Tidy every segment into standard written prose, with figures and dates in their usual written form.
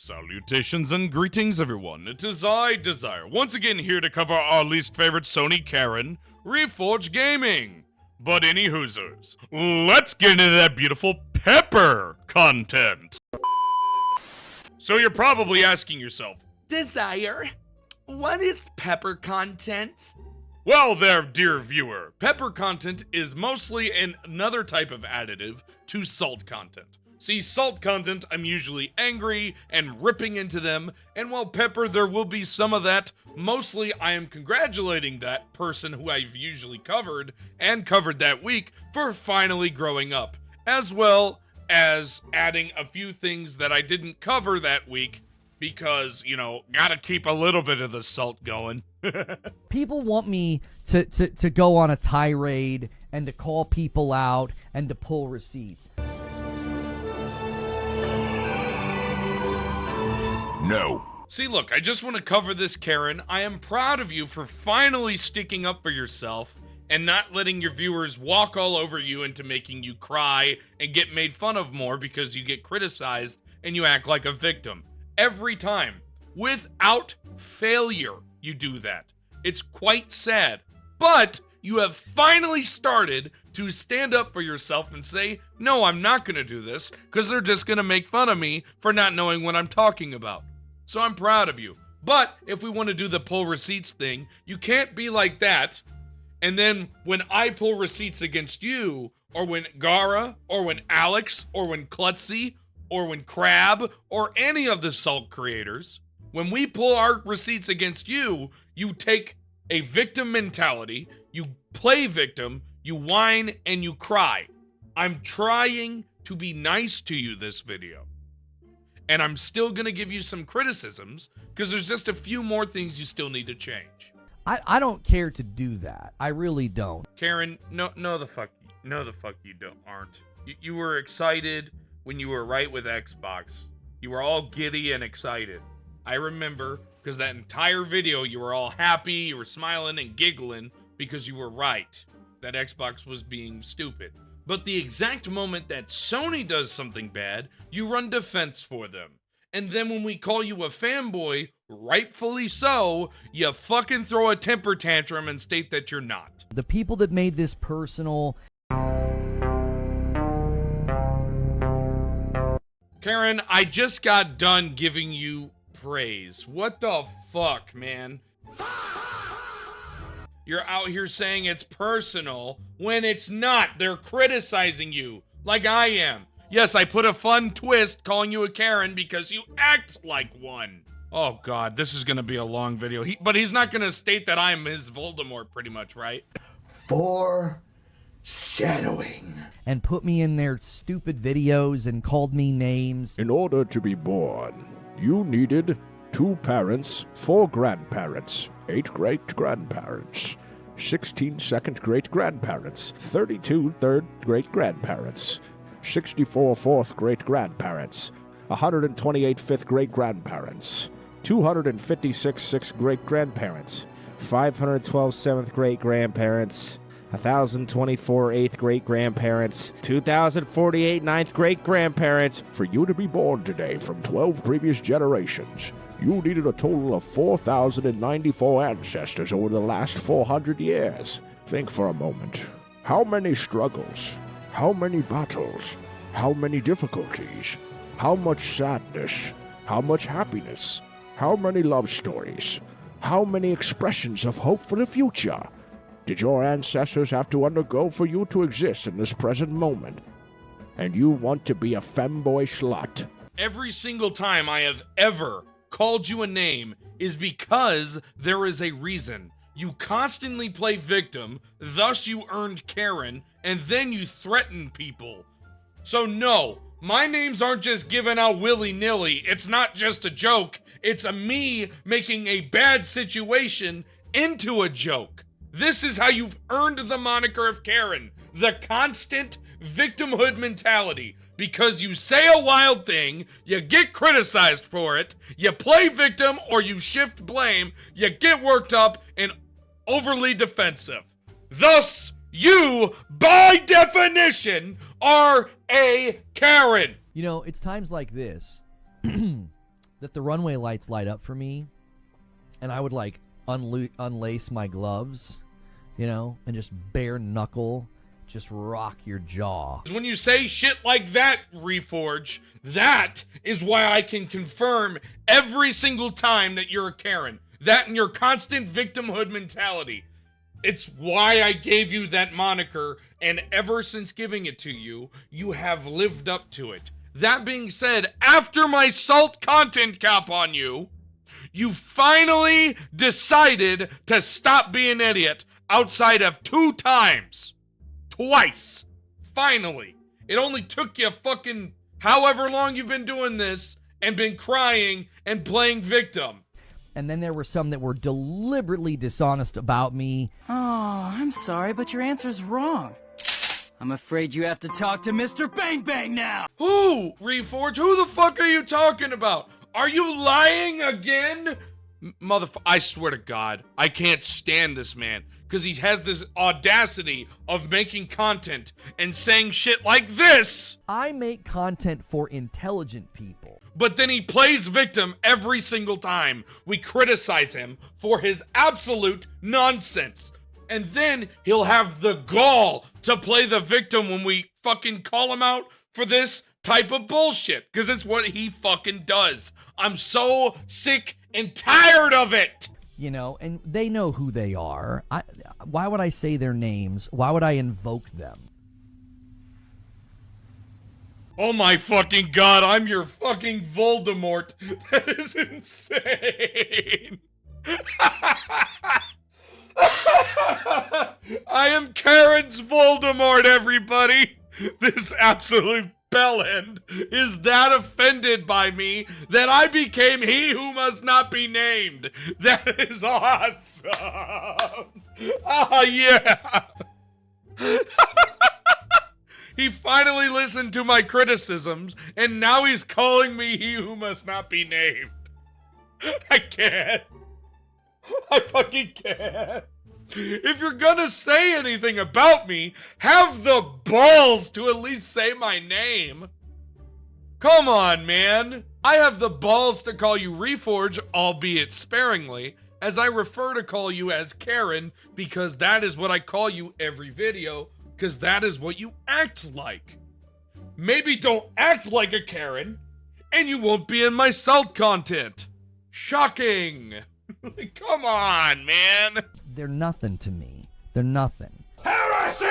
Salutations and greetings, everyone. It is I, Dezire, once again here to cover our least favorite Sony Karen, ReforgeGaming. But any hoosers, let's get into that beautiful Pepper content. So you're probably asking yourself, Dezire, what is Pepper content? well there, dear viewer, Pepper content is mostly another type of additive to salt content. See, salt content, I'm usually angry and ripping into them, and while Pepper, there will be some of that, mostly I am congratulating that person who I've usually covered, and covered that week, for finally growing up, as well as adding a few things that I didn't cover that week, because, you know, gotta keep a little bit of the salt going. People want me to go on a tirade and to call people out and to pull receipts. No. See, look, I just want to cover this, Karen. I am proud of you for finally sticking up for yourself and not letting your viewers walk all over you into making you cry and get made fun of more because you get criticized and you act like a victim. Every time, without failure, you do that. It's quite sad, but you have finally started to stand up for yourself and say, no, I'm not going to do this because they're just going to make fun of me for not knowing what I'm talking about. So I'm proud of you. But if we want to do the pull receipts thing, you can't be like that. And then when I pull receipts against you, or when Gara, or when Alex, or when Klutzy, or when Crab, or any of the Salt creators, when we pull our receipts against you, you take a victim mentality, you play victim, you whine, and you cry. I'm trying to be nice to you this video. And I'm still going to give you some criticisms, because there's just a few more things you still need to change. I don't care to do that. I really don't. Karen, no the fuck you aren't. You were excited when you were right with Xbox. You were all giddy and excited. I remember, because that entire video you were all happy, you were smiling and giggling because you were right that Xbox was being stupid. But the exact moment that Sony does something bad, you run defense for them. And then when we call you a fanboy, rightfully so, you fucking throw a temper tantrum and state that you're not. The people that made this personal... Karen, I just got done giving you praise. What the fuck, man? You're out here saying it's personal when it's not. They're criticizing you like I am. Yes, I put a fun twist calling you a Karen because you act like one. Oh God, this is gonna be a long video. But he's not gonna state that I'm his Voldemort pretty much, right? Foreshadowing. and put me in their stupid videos and called me names. In order to be born, you needed 2 parents, 4 grandparents, 8 great-grandparents, 16 second great-grandparents, 32 third great-grandparents, 64 fourth great-grandparents, 128 fifth great-grandparents, 256 sixth great-grandparents, 512 seventh great-grandparents, 1,024 eighth great-grandparents, 2,048 ninth great-grandparents. For you to be born today from 12 previous generations, you needed a total of 4,094 ancestors over the last 400 years. Think for a moment. How many struggles? How many battles? How many difficulties? How much sadness? How much happiness? How many love stories? How many expressions of hope for the future did your ancestors have to undergo for you to exist in this present moment? And you want to be a fanboy slut? Every single time I have ever called you a name is because there is a reason. You constantly play victim, thus you earned Karen, and then you threaten people. So no, my names aren't just given out willy-nilly. It's not just a joke. It's me making a bad situation into a joke. This is how you've earned the moniker of Karen. The constant victimhood mentality. Because you say a wild thing, you get criticized for it, you play victim or you shift blame, you get worked up and overly defensive. Thus, you, by definition, are a Karen. You know, it's times like this that the runway lights light up for me, and I would like unlace my gloves, you know, and just bare knuckle, just rock your jaw. When you say shit like that, Reforge, that is why I can confirm every single time that you're a Karen. That and your constant victimhood mentality. It's why I gave you that moniker, and ever since giving it to you, you have lived up to it. That being said, after my SaltContent cap on you, you finally decided to stop being an idiot outside of 2 times. Twice. Finally. It only took you fucking however long you've been doing this and been crying and playing victim. And then there were some that were deliberately dishonest about me. Oh, I'm sorry, but your answer's wrong. I'm afraid you have to talk to Mr. Bang Bang now! Who, Reforge? Who the fuck are you talking about? Are you lying again? I swear to God, I can't stand this man. Because he has this audacity of making content and saying shit like this. I make content for intelligent people. But then he plays victim every single time we criticize him for his absolute nonsense. And then he'll have the gall to play the victim when we fucking call him out for this type of bullshit. Because it's what he fucking does. I'm so sick and tired of it. You know, and they know who they are. Why would I say their names? Why would I invoke them? Oh my fucking God, I'm your fucking Voldemort. That is insane. I am Karen's Voldemort, everybody. This absolute bellend is that offended by me that I became he who must not be named. That is awesome. Oh, yeah. He finally listened to my criticisms, and now he's calling me he who must not be named. I can't. I fucking can't. If you're gonna say anything about me, have the balls to at least say my name. Come on, man. I have the balls to call you Reforge, albeit sparingly, as I prefer to call you as Karen, because that is what I call you every video, because that is what you act like. Maybe don't act like a Karen, and you won't be in my SaltContent. Shocking. Come on, man. They're nothing to me. They're nothing. Heresy!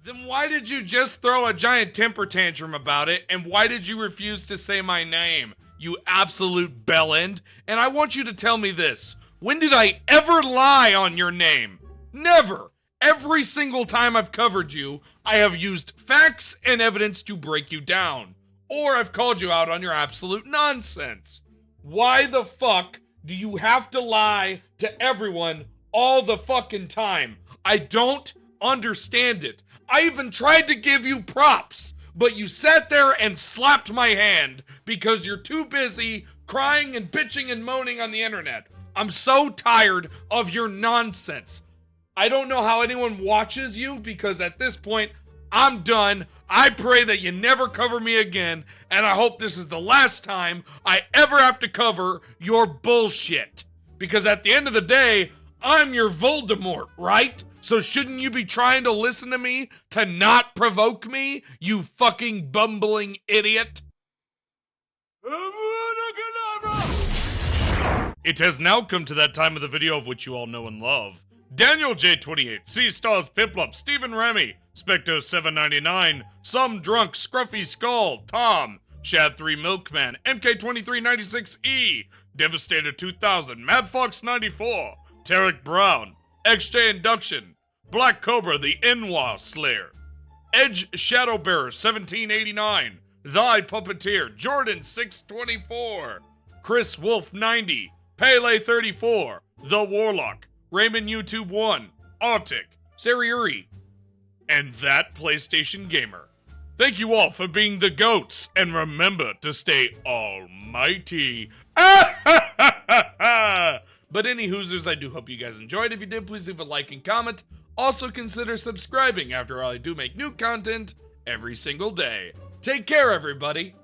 Then why did you just throw a giant temper tantrum about it, and why did you refuse to say my name, you absolute bellend? And I want you to tell me this. When did I ever lie on your name? Never. Every single time I've covered you, I have used facts and evidence to break you down. Or I've called you out on your absolute nonsense. Why the fuck do you have to lie to everyone all the fucking time? I don't understand it. I even tried to give you props, but you sat there and slapped my hand because you're too busy crying and bitching and moaning on the internet. I'm so tired of your nonsense. I don't know how anyone watches you because at this point, I'm done. I pray that you never cover me again, and I hope this is the last time I ever have to cover your bullshit. Because at the end of the day, I'm your Voldemort, right? So shouldn't you be trying to listen to me to not provoke me, you fucking bumbling idiot? It has now come to that time of the video of which you all know and love. Daniel J28, C Stars Piplup, Stephen Remy, Specto799, Some Drunk, Scruffy Skull, Tom, Shad3 Milkman, MK2396E, Devastator 2000, Mad Fox 94, Tarek Brown, XJ Induction, Black Cobra the Enwa Slayer, Edge Shadowbearer 1789, Thy Puppeteer, Jordan 624, Chris Wolf 90, Pele 34, The Warlock, Raymond YouTube 1, Arctic, Sariuri, and That PlayStation Gamer. Thank you all for being the GOATs, and remember to stay almighty. But any Hoosers, I do hope you guys enjoyed. If you did, please leave a like and comment. Also consider subscribing. After all, I do make new content every single day. Take care, everybody.